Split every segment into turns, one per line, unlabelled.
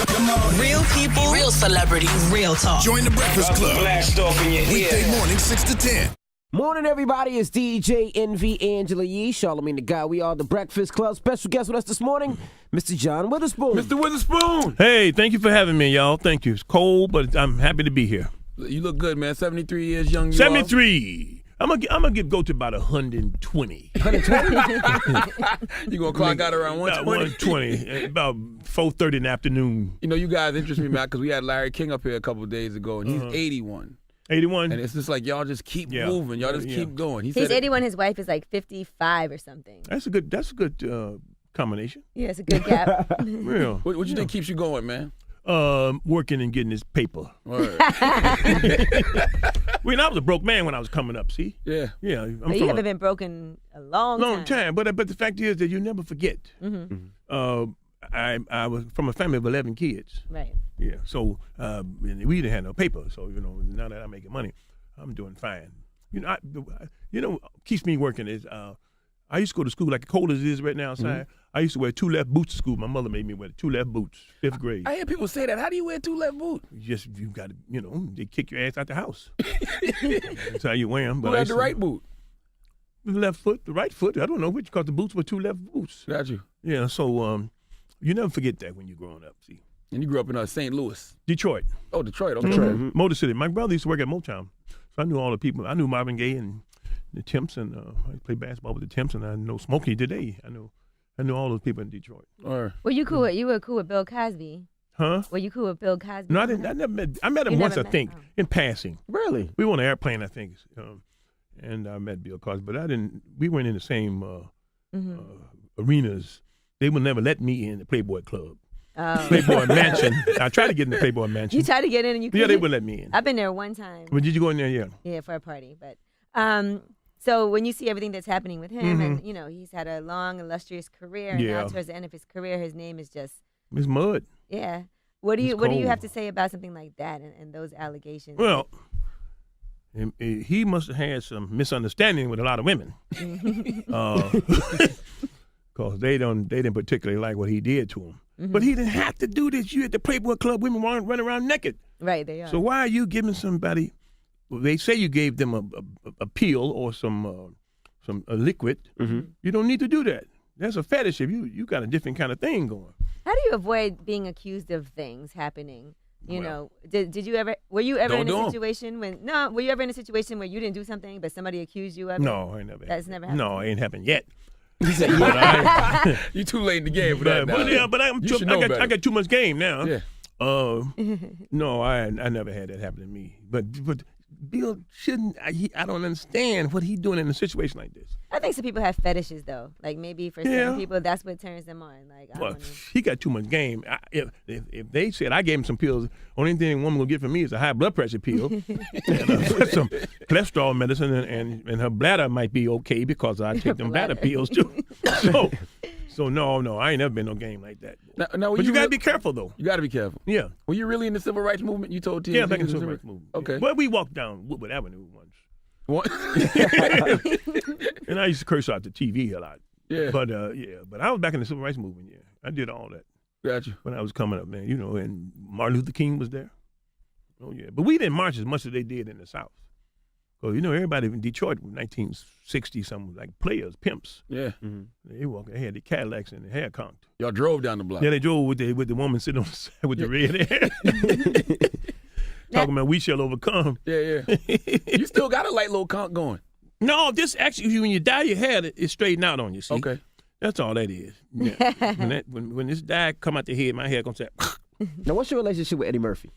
Real people, real celebrities, real talk.
Join the Breakfast Club.
Blast off in your
Weekday morning, 6 to 10.
Morning, everybody. It's DJ Envy Angela Yee, Charlamagne the Guy. We are the Breakfast Club. Special guest with us this morning, Mr. John Witherspoon.
Mr. Witherspoon.
Hey, thank you for having me, y'all. Thank you. It's cold, but I'm happy to be here.
You look good, man. 73 years young.
73. I'm gonna go to about 120.
120?
You gonna clock out around 120?
120. About 4:30 in the afternoon.
You know, you guys interest me, man, because we had Larry King up here a couple of days ago, and he's 81.
81.
And it's just like y'all just keep moving. Y'all just keep going.
He's 81. His wife is like 55 or something.
That's a good combination.
Yeah, it's a good gap.
Real.
What you think keeps you going, man?
Working and getting this paper.
Word.
I was a broke man when I was coming up. See?
Yeah.
Yeah.
But you haven't been broken a long
time. But the fact is that you never forget.
Mm-hmm.
I was from a family of 11 kids.
Right.
Yeah. So we didn't have no paper. So now that I'm making money, I'm doing fine. Keeps me working is I used to go to school like cold as it is right now outside. Mm-hmm. I used to wear 2 left boots to school. My mother made me wear 2 left boots, 5th grade.
I hear people say that. How do you wear 2 left boots?
You got to, they kick your ass out the house. That's how you wear them.
Who had the right boot?
The left foot, the right foot. I don't know which, because the boots were 2 left boots.
Got you.
Yeah, so you never forget that when you're growing up, see.
And you grew up in St. Louis?
Detroit.
Oh, Detroit. Okay.
Mm-hmm. Motor City. My brother used to work at Motown. So I knew all the people. I knew Marvin Gaye and the Temps, and I played basketball with the Temps, and I know Smokey today. I knew all those people in Detroit.
Right.
Were you cool? You were cool with Bill Cosby.
Huh?
Were you cool with Bill Cosby?
No, I didn't. I never met. I met him once, I think, in passing.
Really?
We were on an airplane, I think, and I met Bill Cosby, but I didn't. We weren't in the same arenas. They would never let me in the Playboy Club.
Oh.
Playboy Mansion. I tried to get in the Playboy Mansion.
You tried to get in and you couldn't?
Yeah, they wouldn't let me in.
I've been there one time.
But did you go in there? Yeah.
Yeah, for a party. But so when you see everything that's happening with him, and he's had a long, illustrious career, and now towards the end of his career, his name is just
it's mud.
Yeah. What do you have to say about something like that and those allegations?
Well, he must have had some misunderstanding with a lot of women, because they didn't particularly like what he did to them. Mm-hmm. But he didn't have to do this. You at the Playboy Club, women run around naked.
Right, they are.
So why are you giving somebody? They say you gave them a pill or some liquid. Mm-hmm. You don't need to do that. That's a fetish. If you got a different kind of thing going.
How do you avoid being accused of things happening? Did you ever? Were you ever in a situation were you ever in a situation where you didn't do something but somebody accused you of it?
No, I ain't never.
That's never happened.
No, it ain't happened yet.
You too late in the game for that.
I got too much game now.
Yeah.
No, I never had that happen to me. But Bill shouldn't. I don't understand what he's doing in a situation like this.
I think some people have fetishes though. Like maybe for some people that's what turns them on. Like
he got too much game. If they said I gave him some pills, only thing a woman will get from me is a high blood pressure pill and some cholesterol medicine, and her bladder might be okay because I take them bladder pills too. So no, I ain't never been no game like that.
Now,
but you gotta be careful though.
You gotta be careful.
Yeah.
Were you really in the civil rights movement? You told TMZ.
Yeah, back in the civil rights movement.
Okay.
Well, we walked down Woodward Avenue once.
What?
And I used to curse out the TV a lot.
Yeah.
But I was back in the civil rights movement. Yeah, I did all that.
Gotcha.
When I was coming up, man, and Martin Luther King was there. Oh yeah, but we didn't march as much as they did in the South. Because, everybody in Detroit in 1960 something like players, pimps.
Yeah.
Mm-hmm. They had the Cadillacs and the hair conked.
Y'all drove down the block.
Yeah, they drove with the woman sitting on the side with the red hair. Talking about we shall overcome.
Yeah. You still got a light little conk going.
No, this actually, when you dye your hair, it's straightened out on you, see?
Okay.
That's all that is. Yeah. when this dye come out the head, my hair going to say.
Now, what's your relationship with Eddie Murphy?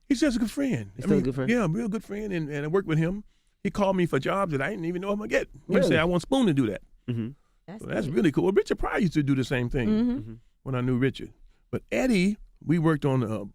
He's just a good friend.
He's still a good friend?
Yeah, a real good friend, and I worked with him. He called me for jobs that I didn't even know I'm going to get.
Really?
He said, I want Spoon to do that.
Mm-hmm.
That's really cool. Richard Pryor used to do the same thing when I knew Richard. But Eddie, we worked on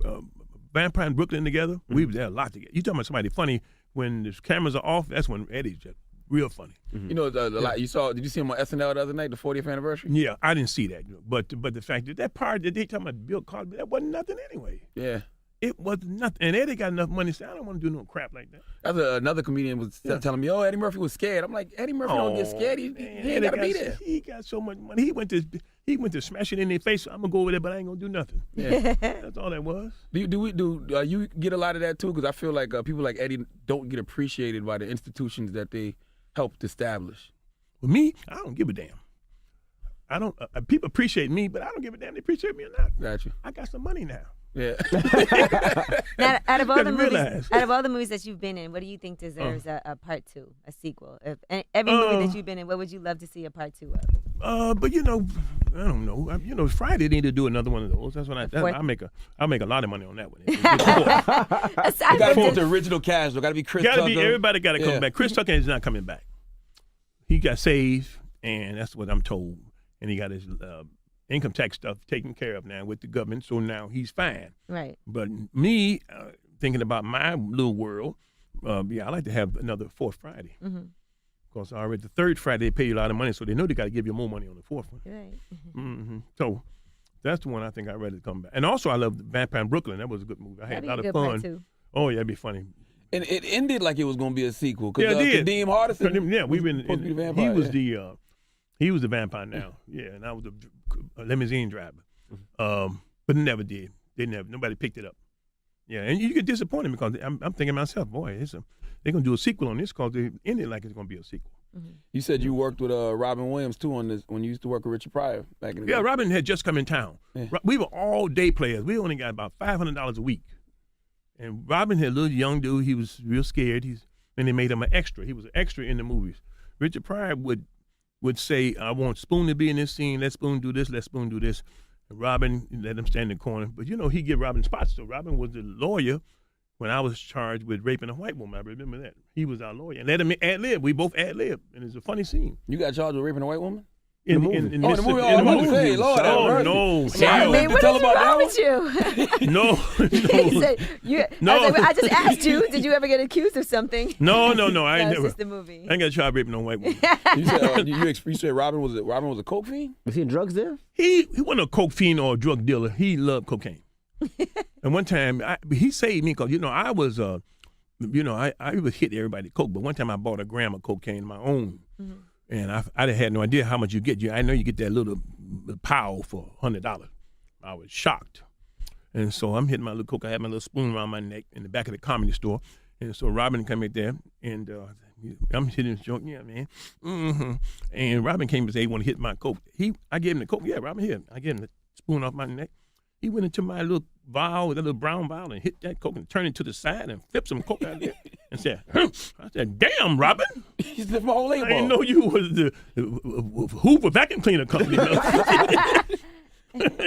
Vampire in Brooklyn together. We were there a lot together. You talking about somebody funny, when the cameras are off, that's when Eddie's just real funny.
You know, did you see him on SNL the other night, the 40th anniversary?
Yeah, I didn't see that. But the fact that part that they talking about Bill Cosby, that wasn't nothing anyway.
Yeah.
It was nothing. And Eddie got enough money to say, I don't want to do no crap like that.
That's another comedian was telling me, Eddie Murphy was scared. I'm like, Eddie Murphy don't get scared. He ain't got to be there.
He got so much money. He went to He went to smash it in their face. I'm gonna go over there, but I ain't gonna do nothing.
Yeah.
That's all that was.
Do you get a lot of that too? Because I feel like people like Eddie don't get appreciated by the institutions that they helped establish.
With me, I don't give a damn. I don't. People appreciate me, but I don't give a damn. They appreciate me or not.
Got you.
I got some money now.
Yeah.
Now, out of all the
realize.
movies that you've been in, what do you think deserves a part 2, a sequel? If every movie that you've been in, what would you love to see a part 2 of?
But I don't know. Friday they need to do another one of those. That's when I make a lot of money on that one.
You got to put the original cast. Got to be Chris Tucker.
Everybody got to come back. Chris Tucker is not coming back. He got saved, and that's what I'm told. And he got his income tax stuff taken care of now with the government, so now he's fine.
Right.
But me, thinking about my little world, I like to have another fourth Friday. Because already the third Friday they pay you a lot of money, so they know they got to give you more money on the fourth one.
Right.
So that's the one I think I'd rather come back. And also I love Vampire in Brooklyn. That was a good movie. I had a lot of fun.
Too.
Oh yeah, it'd be funny.
And it ended like it was going to be a sequel.
Yeah, it did.
Kadeem Hardison.
Yeah, we've been.
supposed to be the vampire,
He was the vampire now. Yeah, and I was a limousine driver. But never did. Nobody picked it up. Yeah, and you get disappointed because I'm thinking to myself, boy, they're going to do a sequel on this because they ended like it's going to be a sequel.
You said you worked with Robin Williams, too, on this when you used to work with Richard Pryor back in the day.
Yeah, Robin had just come in town.
Yeah.
We were all-day players. We only got about $500 a week. And Robin had a little young dude. He was real scared. And they made him an extra. He was an extra in the movies. Richard Pryor would say, I want Spoon to be in this scene. Let Spoon do this. Let Spoon do this. And Robin, let him stand in the corner. But, he give Robin spots. So Robin was the lawyer when I was charged with raping a white woman. I remember that. He was our lawyer. And let him ad-lib. We both ad-lib. And it's a funny scene.
You got charged with raping a white woman?
In the movie.
In the movie. Lord,
no.
Charlie, what is wrong with you?
No.
He said, I just asked you, did you ever get accused of something?
No. I ain't
That's
never.
just the movie.
I ain't got tried raping no white woman.
You said Robin was a coke fiend?
Was he in drugs there?
He wasn't a coke fiend or a drug dealer. He loved cocaine. And one time, he saved me because, I was, I would hit everybody coke. But one time I bought a gram of cocaine of my own. And I had no idea how much you get. I know you get that little pile for $100. I was shocked. And so I'm hitting my little coke. I had my little spoon around my neck in the back of the Comedy Store. And so Robin came in there, and I'm hitting his joint. Yeah, man. And Robin came and said he want to hit my coke. I gave him the coke. Yeah, Robin, here. I gave him the spoon off my neck. He went into my little vial, that little brown vial, and hit that coke and turned it to the side and flipped some coke out there and said, I said, damn, Robin.
He sniffed my whole label.
I didn't know you was the Hoover vacuum cleaner company.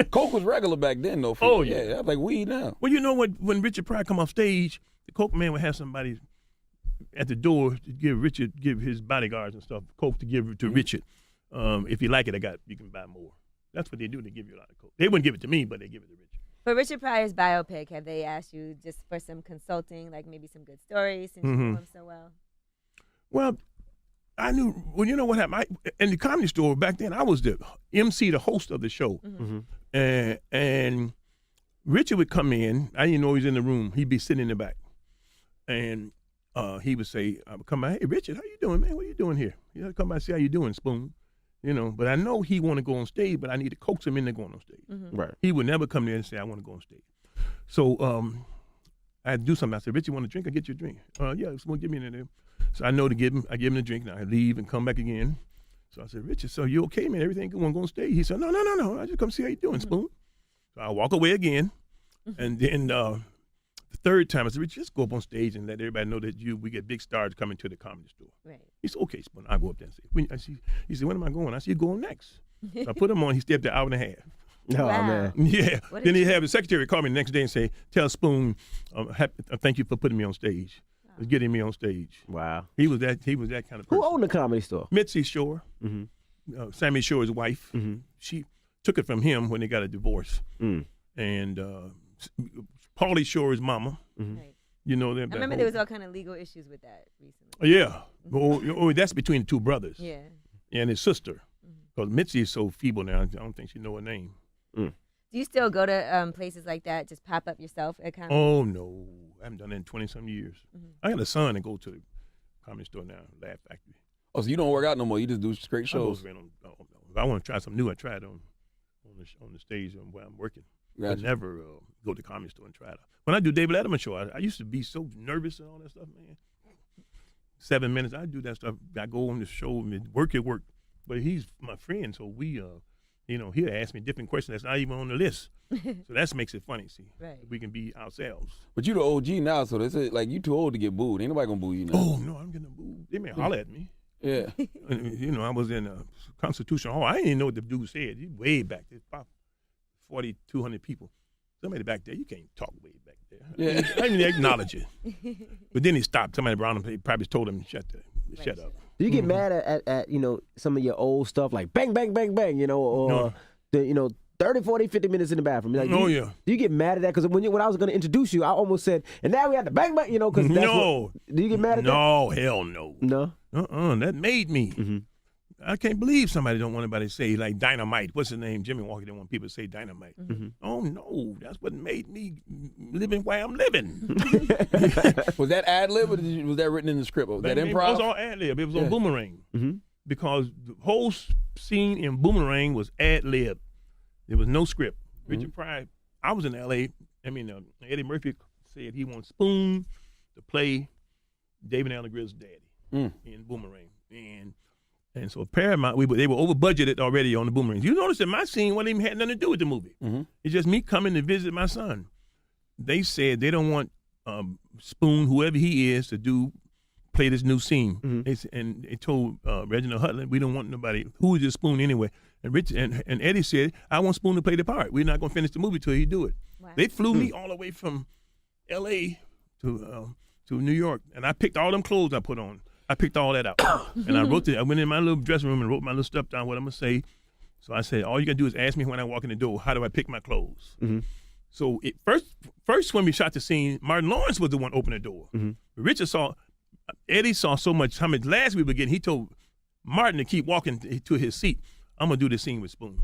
Coke was regular back then, though.
Oh, yeah.
That's like weed now.
Well, you know what? When Richard Pryor come off stage, the coke man would have somebody at the door to give his bodyguards and stuff coke to give to Richard. If you like it, you can buy more. That's what they do. They give you a lot of coke. They wouldn't give it to me, but they give it to Richard.
For Richard Pryor's biopic, have they asked you just for some consulting, like maybe some good stories since you know him so well?
Well, I knew. Well, you know what happened? In the Comedy Store back then, I was the MC, the host of the show, and Richard would come in. I didn't know he was in the room. He'd be sitting in the back, and he would say, "I would come by. Hey, Richard, how you doing, man? What are you doing here? You know, come by and see how you doing, Spoon." But I know he want to go on stage, but I need to coax him into going on stage.
Right.
He would never come there and say, I want to go on stage. So I had to do something. I said, Richard, you want a drink? I'll get you a drink. Yeah, someone give me in there. So I know to give him. I give him a drink. Now I leave and come back again. So I said, Richard, so you okay, man? Everything good? Want to go on stage? He said, no. I just come see how you doing, Spoon. So I walk away again. And then the third time, I said, Richard, just go up on stage and let everybody know that we get big stars coming to the Comedy Store.
Right.
He said, okay, Spoon. I go up there and say, he said, when am I going? I said, you're going next. So I put him on. He stayed up there an hour and a half.
Oh,
Wow.
man.
Yeah. Then he have his secretary call me the next day and say, tell Spoon, thank you for putting me on stage. Getting me on stage.
Wow.
He was that kind of person.
Who owned the Comedy Store?
Mitzi Shore. Sammy Shore's wife. She took it from him when they got a divorce. And Paulie Shore's mama.
Right.
You know,
I remember there was all kind of legal issues with that recently.
Yeah. That's between the two brothers.
Yeah.
And his sister. Because Mitzi is so feeble now, I don't think she know her name.
Do you still go to places like that, just pop up yourself at Comedy?
Oh, no. I haven't done that in 20-some years. I got a son that go to the Comedy Store now, Laugh Factory.
Oh, so you don't work out no more. You just do straight shows.
If I want to try something new, I try it on. on the stage where I'm working.
Gotcha.
I never go to the comedy store and try it out. When I do David Letterman show, I used to be so nervous and all that stuff, man. 7 minutes, I do that stuff. I go on the show and work at work. But he's my friend, so we, he'll ask me different questions that's not even on the list. So that makes it funny, see.
Right.
We can be ourselves.
But you the OG now, so they say, like, you too old to get booed. Ain't nobody gonna boo you now.
Oh, no, I'm getting booed. They may holler at me.
Yeah.
I was in a Constitution Hall. I didn't even know what the dude said. He way back there, about 4,200 people. Somebody back there, you can't talk way back there.
Yeah.
I didn't even acknowledge it. But then he stopped. Somebody around him probably told him, shut up.
Do you get mad at some of your old stuff like bang, bang, bang, bang, or
No.
30, 40, 50 minutes in the bathroom? Like,
Oh,
do
yeah.
you get mad at that? Because when I was going to introduce you, I almost said, and now we have to bang, bang, because that's
No.
do you get mad at that?
No, hell no.
No?
That made me.
Mm-hmm.
I can't believe somebody don't want anybody to say, like, dynamite. What's his name? Jimmy Walker didn't want people to say dynamite.
Mm-hmm.
Oh, no. That's what made me living where I'm living.
Was that ad-lib or was that written in the script? Was that improv?
It was all ad-lib. It was on Boomerang.
Mm-hmm.
Because the whole scene in Boomerang was ad-lib. There was no script. Richard Pryor, I was in L.A. Eddie Murphy said he wants Spoon to play David Allen Grill's daddy in Boomerang. And so Paramount, they were over budgeted already on the Boomerang. You notice that my scene wasn't even had nothing to do with the movie.
Mm-hmm.
It's just me coming to visit my son. They said they don't want Spoon, whoever he is, to play this new scene. Mm-hmm. And they told Reginald Hutland, we don't want nobody. Who is this Spoon anyway? And and Eddie said, I want Spoon to play the part. We're not going to finish the movie till he do it.
Wow.
They flew me all the way from L.A. to New York, and I picked all them clothes I put on. I picked all that out. And I went in my little dressing room and wrote my little stuff down, what I'm going to say. So I said, all you got to do is ask me when I walk in the door, how do I pick my clothes? Mm-hmm. So first when we shot the scene, Martin Lawrence was the one opening the door. Mm-hmm. Eddie saw so much, how much laughs we were getting, he told Martin to keep walking to his seat. I'm going to do this scene with Spoon.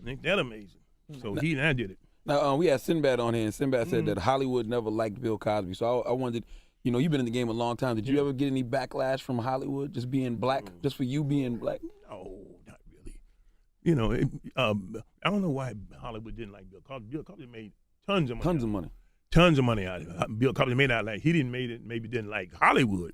Ain't that amazing? So he and I did it.
Now, we had Sinbad on here, and Sinbad said that Hollywood never liked Bill Cosby. So I wondered, you've been in the game a long time. Did you ever get any backlash from Hollywood just being black, just for you being black?
No, not really. I don't know why Hollywood didn't like Bill Cosby. Bill Cosby made tons of money. Tons of money out of it. Bill Cosby made out like he didn't like Hollywood.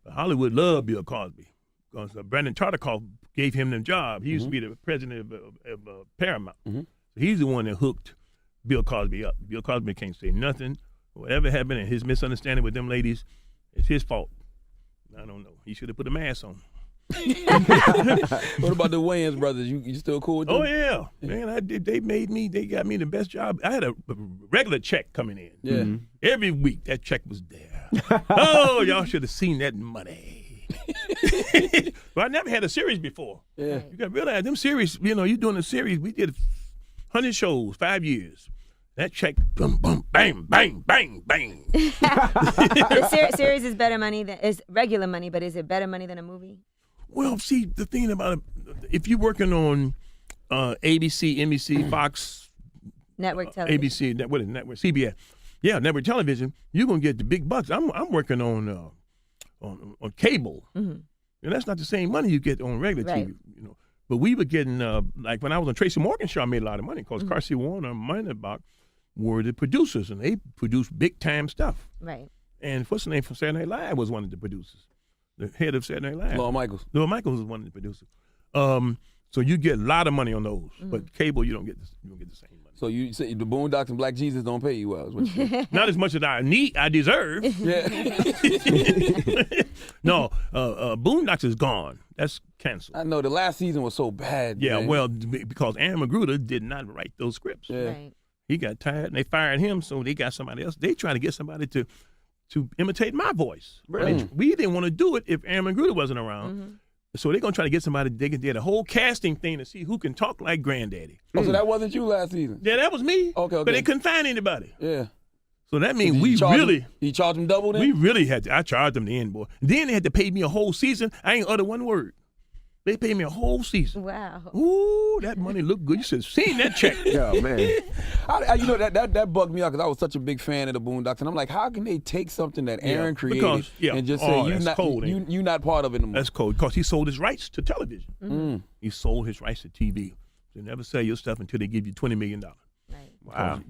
But Hollywood loved Bill Cosby because Brandon Tartikoff gave him the job. He used to be the president of Paramount. Mm-hmm. So he's the one that hooked Bill Cosby up. Bill Cosby can't say nothing. Whatever happened and his misunderstanding with them ladies, it's his fault. I don't know. He should have put a mask on.
What about the Wayans brothers? You still cool with them?
Oh, yeah. Man, they got me the best job. I had a regular check coming in.
Yeah.
Mm-hmm. Every week, that check was there. Oh, y'all should have seen that money. But I never had a series before.
Yeah.
You got to realize, them series, you're doing a series. We did 100 shows, 5 years. That check, boom, boom, bang, bang, bang, bang.
The series is better money is regular money, but is it better money than a movie?
Well, see, the thing about it, if you're working on ABC, NBC, Fox,
network television,
ABC, what is it, network, CBS, network television, you're gonna get the big bucks. I'm working on cable, and that's not the same money you get on regular TV, But we were getting like when I was on Tracy Morgan's show, I made a lot of money because Carsey Warner, Moneybox were the producers, and they produced big time stuff.
Right.
And what's the name from Saturday Night Live was one of the producers. The head of Saturday Night Live.
Lorne Michaels.
Lorne Michaels was one of the producers. So you get a lot of money on those, but cable you don't get the same money.
So you say the Boondocks and Black Jesus don't pay you well? Is what you say.
Not as much as I deserve.
Yeah.
No, Boondocks is gone. That's canceled.
I know the last season was so bad.
Yeah,
man.
well, because Aaron Magruder did not write those scripts.
Yeah.
Right.
He got tired and they fired him, so they got somebody else. They try to get somebody to imitate my voice.
Really?
We didn't want to do it if Aaron Magruder wasn't around. So they're going to try to get somebody, they did a whole casting thing to see who can talk like Granddaddy.
Oh, so that wasn't you last season?
Yeah, that was me.
Okay.
But they couldn't find anybody.
Yeah.
So that means
You charged them double then?
we really had to, I charged them the end, boy. Then they had to pay me a whole season. I ain't utter one word. They paid me a whole season.
Wow.
Ooh, that money looked good. You should have seen that check.
Oh, man.
That bugged me out because I was such a big fan of the Boondocks, and I'm like, how can they take something that Aaron created and just say you're not part of it anymore?
That's cold because he sold his rights to television. He sold his rights to TV. They never sell your stuff until they give you $20 million.
Right.
Wow.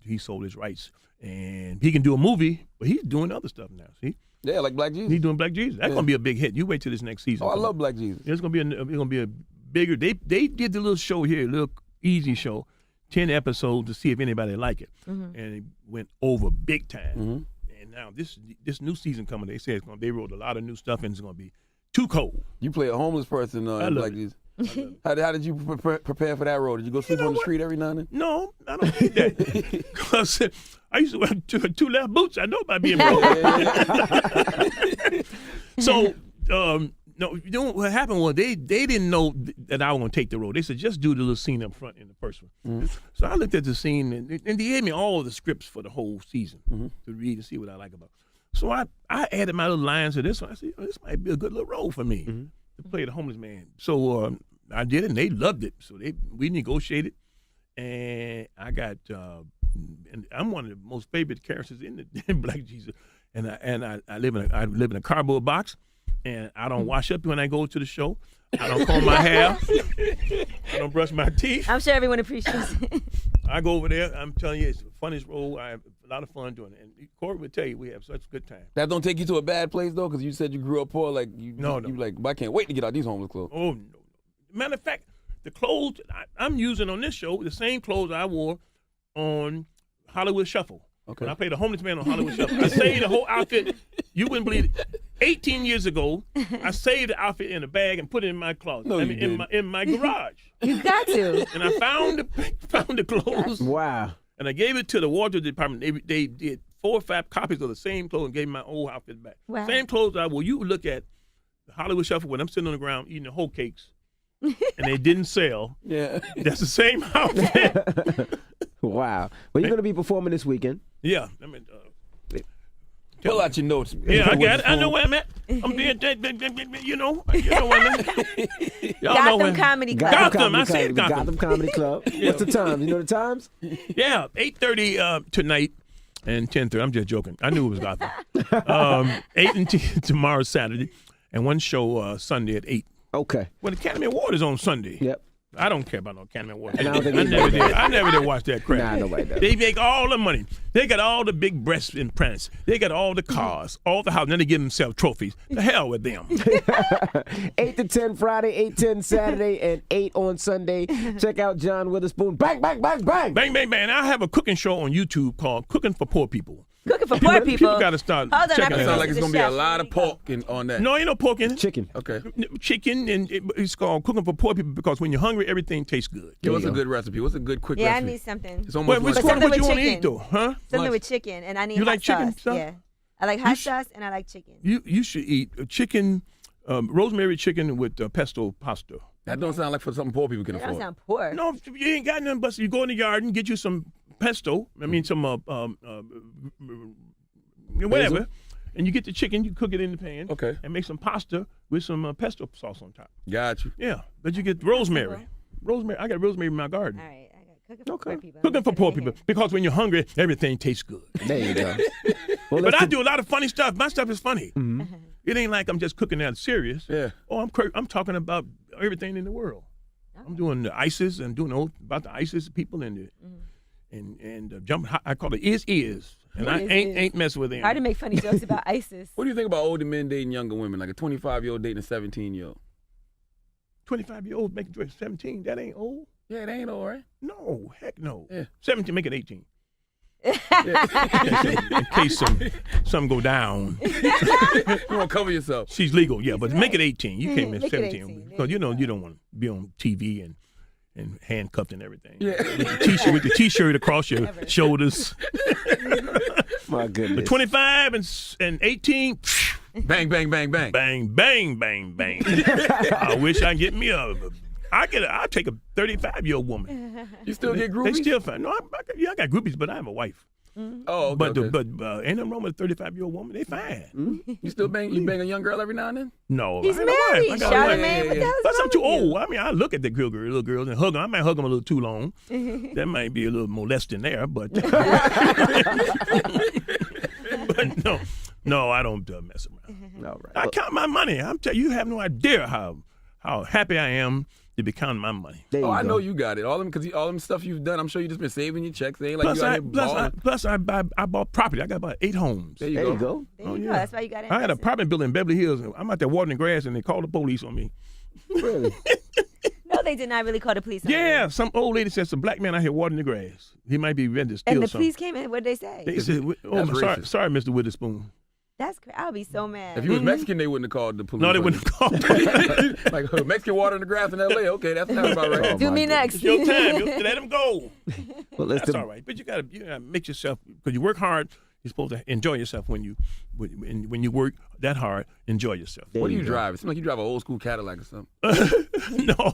He sold his rights. And he can do a movie, but he's doing other stuff now. See?
Yeah, like Black Jesus.
He's doing Black Jesus. That's gonna be a big hit. You wait till this next season.
Oh, I love Black Jesus.
It's gonna be a bigger. They did the little show here, a little easy show, 10 episodes to see if anybody like it, and it went over big time. And now this new season coming, they say they wrote a lot of new stuff, and it's gonna be too cold.
You play a homeless person in Black Jesus. How did you prepare for that role? Did you go sleep on the street every now and then?
No, I don't need that. Because I used to wear two left boots. I know about being broke. So, no, you know what happened was they didn't know that I was going to take the role. They said, just do the little scene up front in the first one. So I looked at the scene, and they gave me all the scripts for the whole season to read and see what I like about it. So I added my little lines to this one. I said, this might be a good little role for me to play the homeless man. So I did it, and they loved it. So we negotiated, and I got and I'm one of the most favorite characters in Black Jesus. And I live in a cardboard box, and I don't wash up when I go to the show. I don't comb my hair. I don't brush my teeth.
I'm sure everyone appreciates it.
I go over there. I'm telling you, it's the funniest role. I have a lot of fun doing it. And Corey would tell you, we have such a good time.
That don't take you to a bad place though, because you said you grew up poor. Like you like, I can't wait to get out these homeless clothes.
Oh no! Matter of fact, the clothes I'm using on this show, the same clothes I wore on Hollywood Shuffle. Okay. When I played a homeless man on Hollywood Shuffle, I saved the whole outfit. You wouldn't believe it. 18 years ago, I saved the outfit in a bag and put it in my closet.
No,
in my garage.
You got to.
And I found the clothes.
Wow.
And I gave it to the wardrobe department. They did 4 or 5 copies of the same clothes and gave me my old outfit back.
Wow.
Same clothes you look at the Hollywood Shuffle when I'm sitting on the ground eating the whole cakes and they didn't sell.
Yeah.
That's the same outfit.
Wow. Well, you're going to be performing this weekend.
Yeah. I mean,
pull out your notes.
Yeah, I got it. I know where I'm at. I'm being, you know where I'm at. Y'all know
Gotham Comedy Club.
Gotham. I said Gotham.
Gotham Comedy Club. What's the time? You know the times?
Yeah, 8:30 tonight and 10:30. I'm just joking. I knew it was Gotham. 8 and 10 tomorrow, Saturday, and one show Sunday at 8.
Okay.
Well, the Academy Award is on Sunday.
Yep.
I don't care about no Academy Award.
And
I never did watch that crap.
Nah, nobody does.
They make all the money. They got all the big breasts in France. They got all the cars, all the houses. Then they give themselves trophies. The hell with them.
8 to 10 Friday, 8-10 Saturday, and 8 on Sunday. Check out John Witherspoon. Bang, bang, bang, bang.
Bang, bang, bang. I have a cooking show on YouTube called Cooking for Poor People.
Cooking for poor people.
People got to start
Hold on,
checking
It
it
sounds
out.
like it's gonna be a lot of pork on that.
No, ain't no pork in it.
Chicken.
Okay.
Chicken, and it's called Cooking for Poor People because when you're hungry, everything tastes good.
Give us a good recipe. What's a good quick
Yeah, I
recipe?
need something.
It's almost
Which
like
one
something
would you
with
want to eat,
chicken.
though? Huh?
Something with chicken, and I need
You
hot
like chicken
sauce.
stuff?
Yeah, I like hot sauce, and I like chicken.
You should eat chicken, rosemary chicken with pesto pasta.
that don't sound like for something poor people can
That don't
afford.
sound poor.
No, you ain't got nothing but you go in the yard and get you some pesto. I mean, some whatever. And you get the chicken, you cook it in the pan.
Okay.
And make some pasta with some pesto sauce on top.
Got you.
Yeah, but you get rosemary. Rosemary. I got rosemary in my garden.
All right, I got cooking for poor people.
Cooking for
I'm
poor
gonna put it
people
in here.
because when you're hungry, everything tastes good.
There you go. Well,
But I do a lot of funny stuff. My stuff is funny.
Mm-hmm.
It ain't like I'm just cooking that serious.
Yeah.
Oh, I'm talking about everything in the world. I'm doing the ISIS and doing about the ISIS people and the and jumping. I call it is. And I ain't messing with them.
Hard to make funny jokes about ISIS.
What do you think about older men dating younger women, like a 25-year-old dating a 17-year-old?
25-year-old making 17. That ain't old.
Yeah, it ain't all right.
No, heck no.
Yeah.
17, make it 18. In case some go down.
You want to cover yourself.
She's legal, yeah, but make it 18. You can't make
Make it
17
18.
because you don't want to be on TV and handcuffed and everything.
Yeah.
With the t-shirt across your shoulders.
My goodness.
But 25 and 18,
Bang, bang, bang, bang.
bang, bang, bang, bang. I wish I get me I'll take a 35-year-old woman.
You still get
They
groupies?
still fine. No, I got groupies, but I have a wife.
Oh, okay,
But
okay.
ain't nothing wrong with a 35-year-old woman. They fine.
You still bang a young girl every now and then?
No,
He's
I ain't a wife.
married.
I got a wife.
Charlamagne, what the hell's
Plus, I'm
wrong
too
with you?
old. I mean, I look at the little girls and hug them. I might hug them a little too long. That might be a little molesting there, but but no, I don't mess around.
All right.
I count my money. I'm telling you, you have no idea how happy I am to be counting my money.
There you
I
go.
know you got it. All them stuff you've done, I'm sure you just been saving your checks. They ain't like you out here balling.
Plus I bought property. I got about 8 homes.
There you
There
go.
you go.
There you go. That's why you got it.
I had an apartment building in Beverly Hills. I'm out there watering the grass, and they called the police on me.
Really?
No, they did not really call the police on
Yeah,
you.
some old lady says a black man out here watering the grass. He might be ready to steal
And the
something.
police came in. What did they say?
They said,
That's
sorry,
racist.
sorry, Mr. Witherspoon.
That's crazy. I'll be so mad.
If you was Mexican, they wouldn't have called the police.
No, they wouldn't have called.
Like Mexican water in the grass in L.A. Okay, that's not about right.
Do me next.
It's your time. Let him go.
Well,
That's all right. But you gotta make yourself, because you work hard. You're supposed to enjoy yourself when you work that hard. Enjoy yourself.
What do you
go.
drive? It seems like you drive an old school Cadillac or something.
No.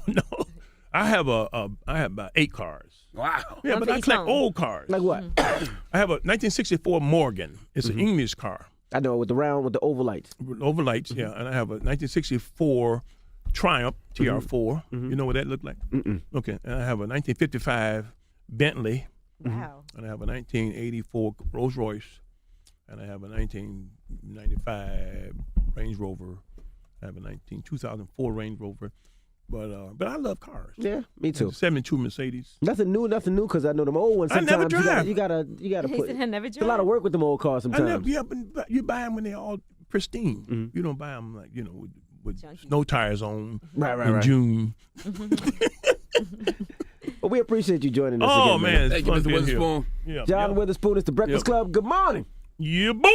I have about 8 cars.
Wow.
Yeah,
One
but
for
I
each
collect
home.
old cars.
Like what?
I have a 1964 Morgan. It's an English car.
I know, with the oval lights.
Over lights, yeah. And I have a 1964 Triumph TR4. You know what that looked like? Okay. And I have a 1955 Bentley.
Wow.
And I have a 1984 Rolls Royce. And I have a 1995 Range Rover. I have a 2004 Range Rover. But I love cars.
Yeah, me too.
72 Mercedes.
Nothing new, because I know them old ones.
I never
Sometimes
drive.
you gotta
He
put.
said I never
It's a lot of
drive.
work with them old cars
I
sometimes.
never, but you buy them when they're all pristine. You don't buy them like, with
Junky.
snow tires on
Right,
in
right.
June.
Well, we appreciate you joining us
Oh,
again,
man. It's
Thank you,
fun
Mr.
being here.
Witherspoon.
Yeah,
John
yeah.
Witherspoon is the Breakfast
Yep.
Club. Good morning.
Yeah, boy.